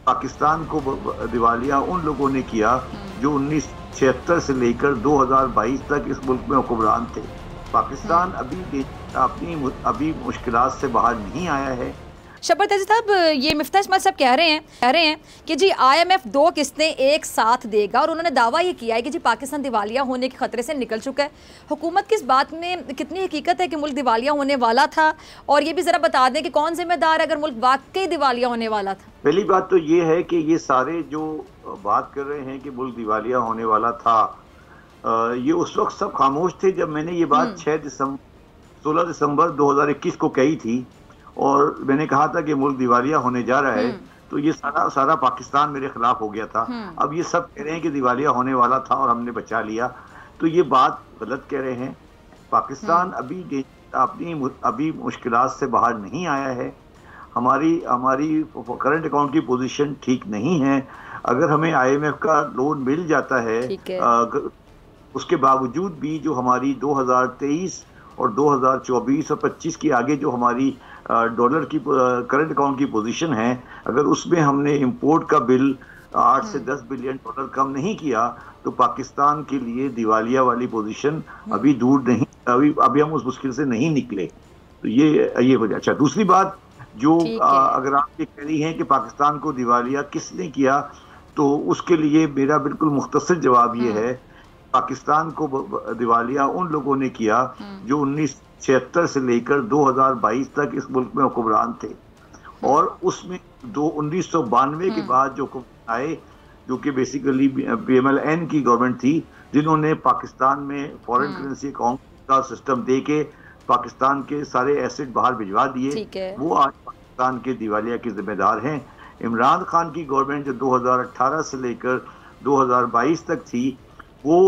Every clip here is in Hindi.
पाकिस्तान को दिवालिया उन लोगों ने किया जो 1976 से लेकर 2022 तक इस मुल्क में हुक्मरान थे। पाकिस्तान अभी मुश्किलात से बाहर नहीं आया है। शब्बर तैयब साहब, ये मिफ्ता इस्माइल साहब कह रहे हैं कि जी IMF 2 किस्तें एक साथ देगा और उन्होंने दावा ये किया है कि जी पाकिस्तान दिवालिया होने के खतरे से निकल चुका है। हुकूमत की इस बात में कितनी हकीकत है कि मुल्क दिवालिया होने वाला था? और ये भी ज़रा बता दें कि कौन जिम्मेदार है अगर मुल्क वाकई दिवालिया होने वाला था। पहली बात तो ये है कि ये सारे जो बात कर रहे हैं कि मुल्क दिवालिया होने वाला था, ये उस वक्त सब खामोश थे जब मैंने ये बात 16 दिसंबर 2021 को कही थी और मैंने कहा था कि मुल्क दिवालिया होने जा रहा है। तो ये सारा पाकिस्तान मेरे खिलाफ हो गया था। अब ये सब कह रहे हैं कि दिवालिया होने वाला था और हमने बचा लिया, तो ये बात गलत कह रहे हैं। पाकिस्तान अभी मुश्किलात से बाहर नहीं आया है। हमारी करंट अकाउंट की पोजीशन ठीक नहीं है। अगर हमें IMF का लोन मिल जाता है, उसके बावजूद भी जो हमारी 2023 और 2024 और 25 की आगे जो हमारी डॉलर की करंट अकाउंट की पोजीशन है, अगर उसमें हमने इंपोर्ट का बिल 8 से 10 बिलियन डॉलर कम नहीं किया तो पाकिस्तान के लिए दिवालिया वाली पोजीशन अभी दूर नहीं, अभी हम उस मुश्किल से नहीं निकले। तो ये वजह। अच्छा, दूसरी बात जो अगर आप ये कह रही हैं कि पाकिस्तान को दिवालिया किसने किया, तो उसके लिए मेरा बिल्कुल मुख्तसर जवाब ये है, पाकिस्तान को दिवालिया उन लोगों ने किया जो 1976 से लेकर 2022 तक इस मुल्क में हुक्मरान थे। और उसमें 1992 के बाद जो हुक्मरान आए, जो कि बेसिकली PMLN की गवर्नमेंट थी, जिन्होंने पाकिस्तान में फॉरेन करेंसी अकाउंट का सिस्टम दे के पाकिस्तान के सारे एसेट बाहर भिजवा दिए, वो आज पाकिस्तान के दिवालिया के जिम्मेदार हैं। इमरान खान की गवर्नमेंट जो 2018 से लेकर 2022 तक थी, वो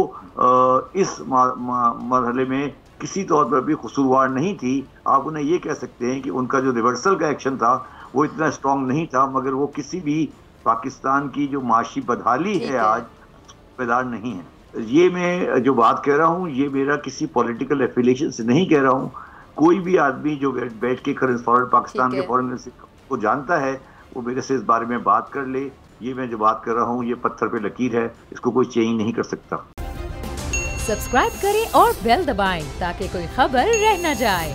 इस मरहले में किसी तौर पर भी कसूरवार नहीं थी। आप उन्हें ये कह सकते हैं कि उनका जो रिवर्सल का एक्शन था वो इतना स्ट्रॉन्ग नहीं था, मगर वो किसी भी पाकिस्तान की जो माशी बदहाली है आज जिम्मेदार नहीं है। ये मैं जो बात कह रहा हूँ, ये मेरा किसी पॉलिटिकल एफिलिएशन से नहीं कह रहा हूँ। कोई भी आदमी जो बैठ के पाकिस्तान के फॉरेन को जानता है, वो मेरे से इस बारे में बात कर ले। ये मैं जो बात कर रहा हूँ, ये पत्थर पे लकीर है, इसको कोई चेंज नहीं कर सकता। सब्सक्राइब करें और बेल दबाएं ताकि कोई खबर रह न जाए।